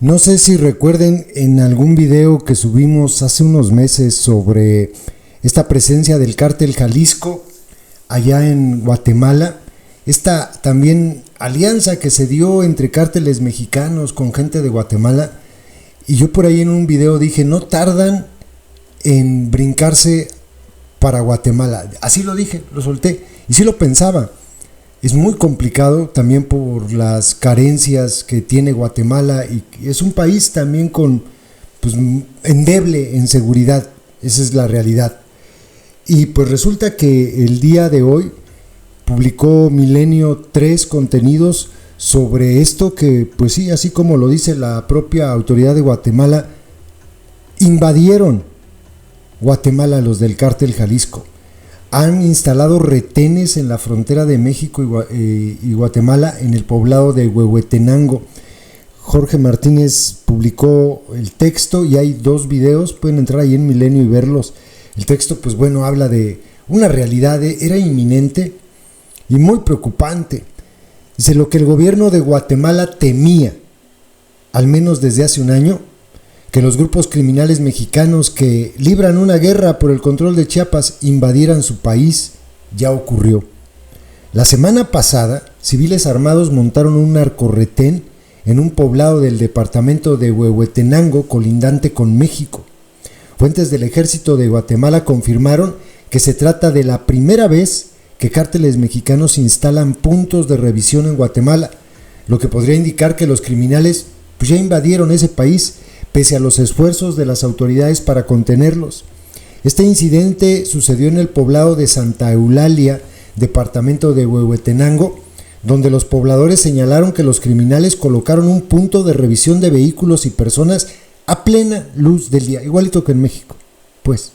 No sé si recuerden en algún video que subimos hace unos meses sobre esta presencia del cártel Jalisco allá en Guatemala, esta también alianza que se dio entre cárteles mexicanos con gente de Guatemala, y yo por ahí en un video dije, no tardan en brincarse para Guatemala. Así lo dije, lo solté, y sí lo pensaba. Es muy complicado también por las carencias que tiene Guatemala, y es un país también con, pues, endeble en seguridad. Esa es la realidad. Y pues resulta que el día de hoy publicó Milenio 3 contenidos sobre esto que, pues sí, así como lo dice la propia autoridad de Guatemala, invadieron Guatemala los del cártel Jalisco. Han instalado retenes en la frontera de México y Guatemala, en el poblado de Huehuetenango. Jorge Martínez publicó el texto y hay 2 videos, pueden entrar ahí en Milenio y verlos. El texto, pues bueno, habla de una realidad, era inminente y muy preocupante. Dice, lo que el gobierno de Guatemala temía, al menos desde hace un año, que los grupos criminales mexicanos que libran una guerra por el control de Chiapas invadieran su país, ya ocurrió. La semana pasada, civiles armados montaron un narcorretén en un poblado del departamento de Huehuetenango, colindante con México. Fuentes del ejército de Guatemala confirmaron que se trata de la primera vez que cárteles mexicanos instalan puntos de revisión en Guatemala, lo que podría indicar que los criminales pues ya invadieron ese país, pese a los esfuerzos de las autoridades para contenerlos. Este incidente sucedió en el poblado de Santa Eulalia, departamento de Huehuetenango, donde los pobladores señalaron que los criminales colocaron un punto de revisión de vehículos y personas a plena luz del día, igualito que en México. Pues,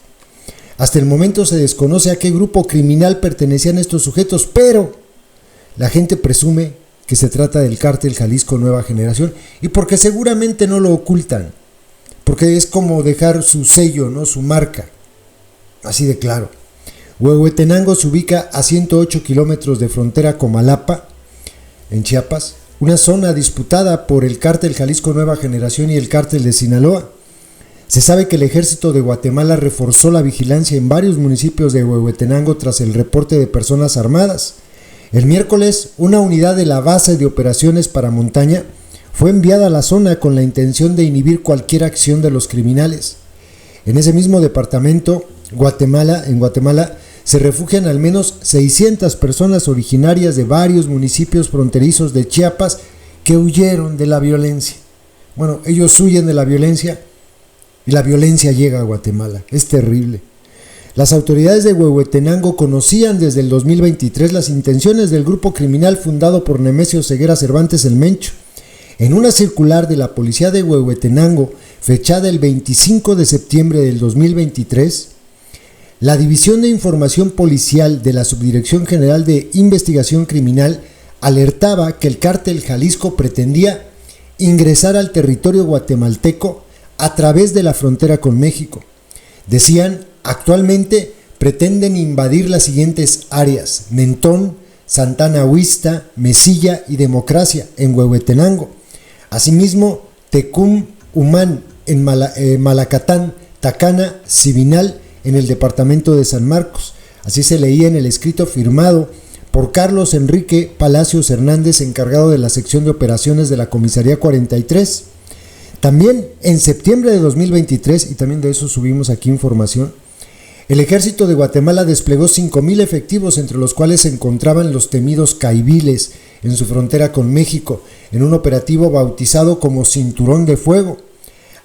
hasta el momento se desconoce a qué grupo criminal pertenecían estos sujetos, pero la gente presume que se trata del cártel Jalisco Nueva Generación, y porque seguramente no lo ocultan, porque es como dejar su sello, ¿no? Su marca, así de claro. Huehuetenango se ubica a 108 kilómetros de frontera Comalapa, en Chiapas, una zona disputada por el cártel Jalisco Nueva Generación y el cártel de Sinaloa. Se sabe que el ejército de Guatemala reforzó la vigilancia en varios municipios de Huehuetenango tras el reporte de personas armadas. El miércoles, una unidad de la base de operaciones para montaña fue enviada a la zona con la intención de inhibir cualquier acción de los criminales. En ese mismo departamento, en Guatemala, se refugian al menos 600 personas originarias de varios municipios fronterizos de Chiapas que huyeron de la violencia. Bueno, ellos huyen de la violencia y la violencia llega a Guatemala. Es terrible. Las autoridades de Huehuetenango conocían desde el 2023 las intenciones del grupo criminal fundado por Nemesio Ceguera Cervantes el Mencho. En una circular de la policía de Huehuetenango, fechada el 25 de septiembre del 2023, la División de Información Policial de la Subdirección General de Investigación Criminal alertaba que el cártel Jalisco pretendía ingresar al territorio guatemalteco a través de la frontera con México. Decían, actualmente pretenden invadir las siguientes áreas: Mentón, Santana Huista, Mesilla y Democracia en Huehuetenango. Asimismo, Tecum, Humán en Malacatán, Tacana, Sibinal en el departamento de San Marcos. Así se leía en el escrito firmado por Carlos Enrique Palacios Hernández, encargado de la sección de operaciones de la Comisaría 43. También en septiembre de 2023, y también de eso subimos aquí información, el ejército de Guatemala desplegó 5,000 efectivos, entre los cuales se encontraban los temidos caiviles en su frontera con México, en un operativo bautizado como Cinturón de Fuego.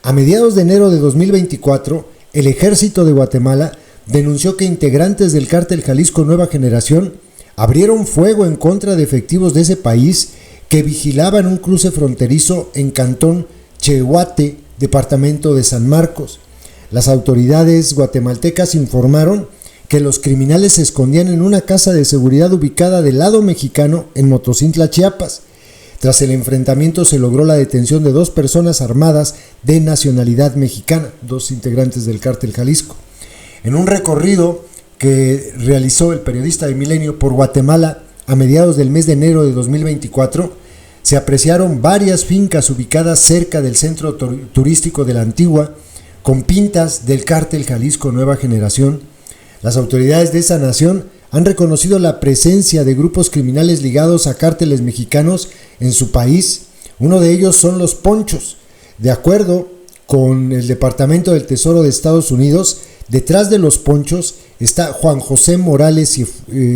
A mediados de enero de 2024, el ejército de Guatemala denunció que integrantes del cártel Jalisco Nueva Generación abrieron fuego en contra de efectivos de ese país que vigilaban un cruce fronterizo en Cantón Chehuate, departamento de San Marcos. Las autoridades guatemaltecas informaron que los criminales se escondían en una casa de seguridad ubicada del lado mexicano en Motocintla, Chiapas. Tras el enfrentamiento se logró la detención de 2 personas armadas de nacionalidad mexicana, 2 integrantes del cártel Jalisco. En un recorrido que realizó el periodista de Milenio por Guatemala a mediados del mes de enero de 2024, se apreciaron varias fincas ubicadas cerca del centro turístico de la Antigua, con pintas del Cártel Jalisco Nueva Generación. Las autoridades de esa nación han reconocido la presencia de grupos criminales ligados a cárteles mexicanos en su país. Uno de ellos son los Ponchos. De acuerdo con el Departamento del Tesoro de Estados Unidos, detrás de los Ponchos está Juan José Morales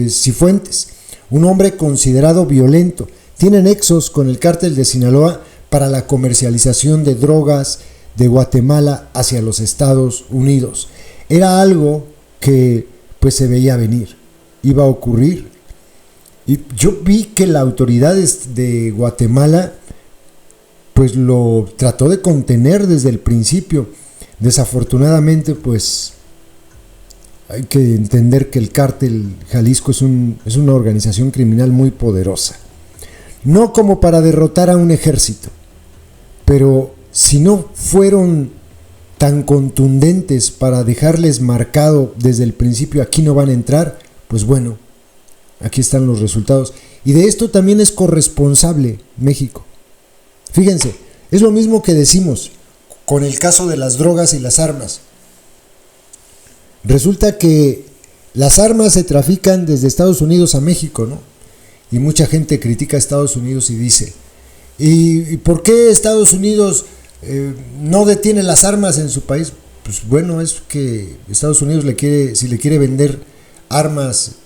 Cifuentes, un hombre considerado violento. Tiene nexos con el cártel de Sinaloa para la comercialización de drogas de Guatemala hacia los Estados Unidos. Era algo que pues se veía venir, iba a ocurrir. Y yo vi que la autoridad de Guatemala pues lo trató de contener desde el principio. Desafortunadamente pues hay que entender que el Cártel Jalisco es una organización criminal muy poderosa. No como para derrotar a un ejército, pero si no fueron tan contundentes para dejarles marcado desde el principio, aquí no van a entrar, pues bueno, aquí están los resultados. Y de esto también es corresponsable México. Fíjense, es lo mismo que decimos con el caso de las drogas y las armas. Resulta que las armas se trafican desde Estados Unidos a México, ¿no? Y mucha gente critica a Estados Unidos y dice, ¿y por qué Estados Unidos no detiene las armas en su país? Pues bueno, es que Estados Unidos si le quiere vender armas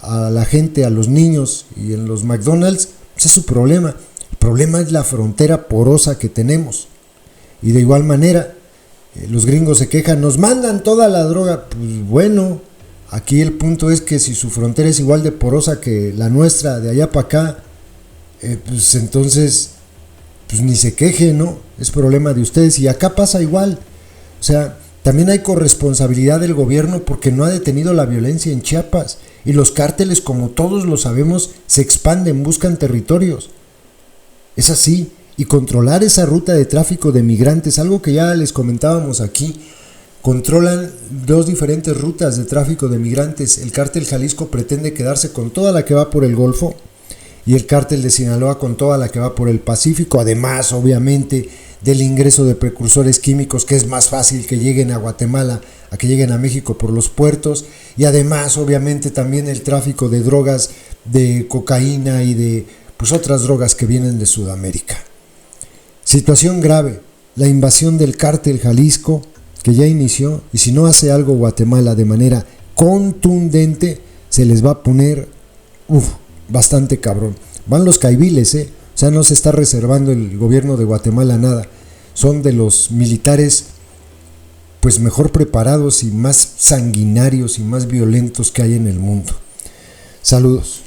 a la gente, a los niños y en los McDonald's, ese es su problema. El problema es la frontera porosa que tenemos. Y de igual manera, los gringos se quejan, nos mandan toda la droga. Pues bueno, aquí el punto es que si su frontera es igual de porosa que la nuestra, de allá para acá, pues entonces pues ni se queje, ¿no? Es problema de ustedes. Y acá pasa igual. O sea, también hay corresponsabilidad del gobierno porque no ha detenido la violencia en Chiapas. Y los cárteles, como todos lo sabemos, se expanden, buscan territorios. Es así. Y controlar esa ruta de tráfico de migrantes, algo que ya les comentábamos aquí, controlan dos diferentes rutas de tráfico de migrantes. El cártel Jalisco pretende quedarse con toda la que va por el Golfo y el cártel de Sinaloa con toda la que va por el Pacífico, además obviamente del ingreso de precursores químicos, que es más fácil que lleguen a Guatemala a que lleguen a México por los puertos, y además obviamente también el tráfico de drogas, de cocaína y de pues otras drogas que vienen de Sudamérica. Situación grave, la invasión del cártel Jalisco, que ya inició, y si no hace algo Guatemala de manera contundente, se les va a poner bastante cabrón. Van los caiviles, o sea, no se está reservando el gobierno de Guatemala nada. Son de los militares pues mejor preparados y más sanguinarios y más violentos que hay en el mundo. Saludos.